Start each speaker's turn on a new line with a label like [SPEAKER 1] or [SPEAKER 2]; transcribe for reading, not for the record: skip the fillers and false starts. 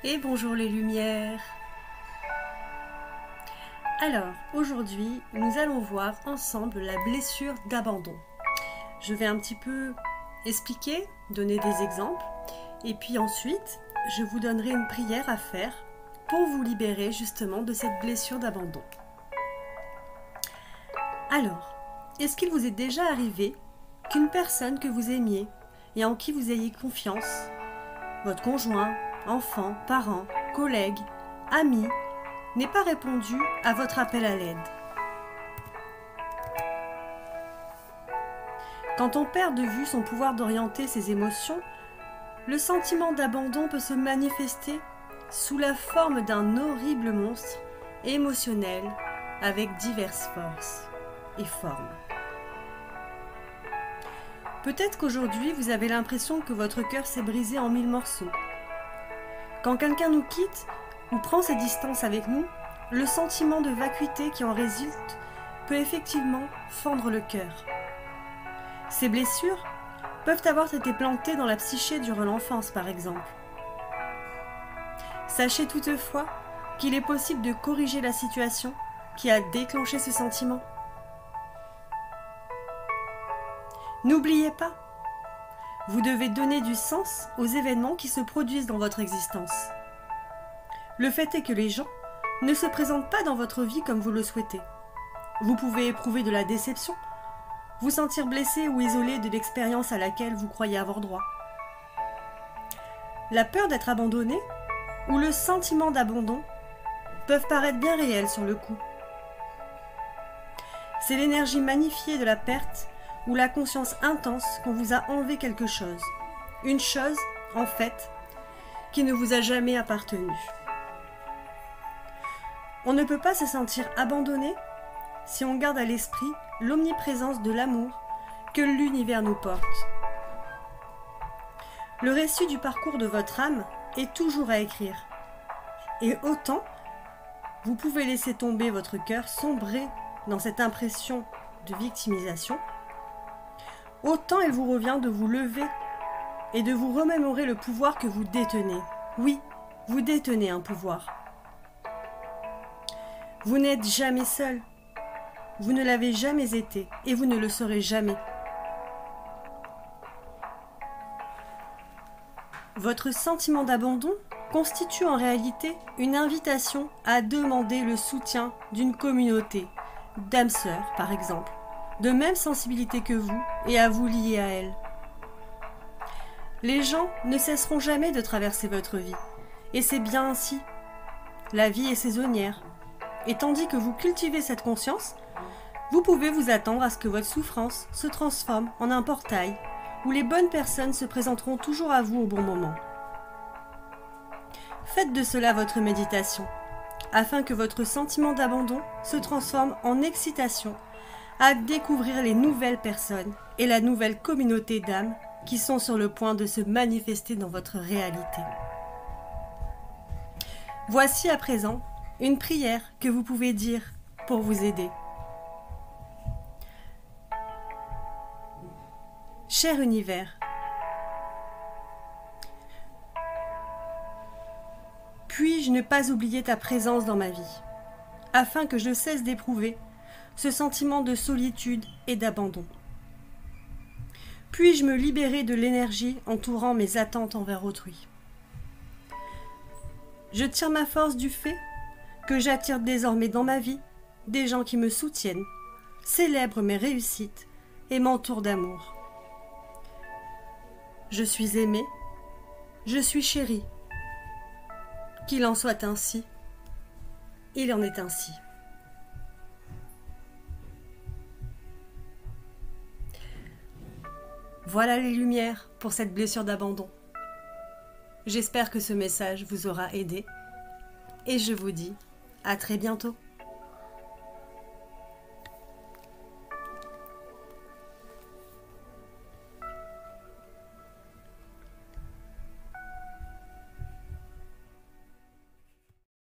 [SPEAKER 1] Et bonjour les lumières. Alors, aujourd'hui, nous allons voir ensemble la blessure d'abandon. Je vais un petit peu expliquer, donner des exemples, et puis ensuite, je vous donnerai une prière à faire pour vous libérer justement de cette blessure d'abandon. Alors, est-ce qu'il vous est déjà arrivé qu'une personne que vous aimiez et en qui vous ayez confiance, votre conjoint, enfant, parent, collègue, ami, n'ait pas répondu à votre appel à l'aide? Quand on perd de vue son pouvoir d'orienter ses émotions, le sentiment d'abandon peut se manifester sous la forme d'un horrible monstre émotionnel avec diverses forces et formes. Peut-être qu'aujourd'hui vous avez l'impression que votre cœur s'est brisé en 1000 morceaux. Quand quelqu'un nous quitte ou prend ses distances avec nous, le sentiment de vacuité qui en résulte peut effectivement fendre le cœur. Ces blessures peuvent avoir été plantées dans la psyché durant l'enfance par exemple. Sachez toutefois qu'il est possible de corriger la situation qui a déclenché ce sentiment. N'oubliez pas, vous devez donner du sens aux événements qui se produisent dans votre existence. Le fait est que les gens ne se présentent pas dans votre vie comme vous le souhaitez. Vous pouvez éprouver de la déception, vous sentir blessé ou isolé de l'expérience à laquelle vous croyez avoir droit. La peur d'être abandonné ou le sentiment d'abandon peuvent paraître bien réels sur le coup. C'est l'énergie magnifiée de la perte ou la conscience intense qu'on vous a enlevé quelque chose. Une chose, en fait, qui ne vous a jamais appartenu. On ne peut pas se sentir abandonné si on garde à l'esprit l'omniprésence de l'amour que l'univers nous porte. Le récit du parcours de votre âme est toujours à écrire. Et autant vous pouvez laisser tomber votre cœur sombrer dans cette impression de victimisation, autant il vous revient de vous lever et de vous remémorer le pouvoir que vous détenez. Oui, vous détenez un pouvoir. Vous n'êtes jamais seul. Vous ne l'avez jamais été et vous ne le serez jamais. Votre sentiment d'abandon constitue en réalité une invitation à demander le soutien d'une communauté, d'âmes sœurs par exemple, de même sensibilité que vous et à vous lier à elle. Les gens ne cesseront jamais de traverser votre vie, et c'est bien ainsi. La vie est saisonnière, et tandis que vous cultivez cette conscience, vous pouvez vous attendre à ce que votre souffrance se transforme en un portail où les bonnes personnes se présenteront toujours à vous au bon moment. Faites de cela votre méditation, afin que votre sentiment d'abandon se transforme en excitation à découvrir les nouvelles personnes et la nouvelle communauté d'âmes qui sont sur le point de se manifester dans votre réalité. Voici à présent une prière que vous pouvez dire pour vous aider. Cher univers, puis-je ne pas oublier ta présence dans ma vie, afin que je cesse d'éprouver ce sentiment de solitude et d'abandon. Puis-je me libérer de l'énergie entourant mes attentes envers autrui. Je tire ma force du fait que j'attire désormais dans ma vie des gens qui me soutiennent, célèbrent mes réussites et m'entourent d'amour. Je suis aimée, je suis chérie. Qu'il en soit ainsi, il en est ainsi. Voilà les lumières pour cette blessure d'abandon. J'espère que ce message vous aura aidé et je vous dis à très bientôt.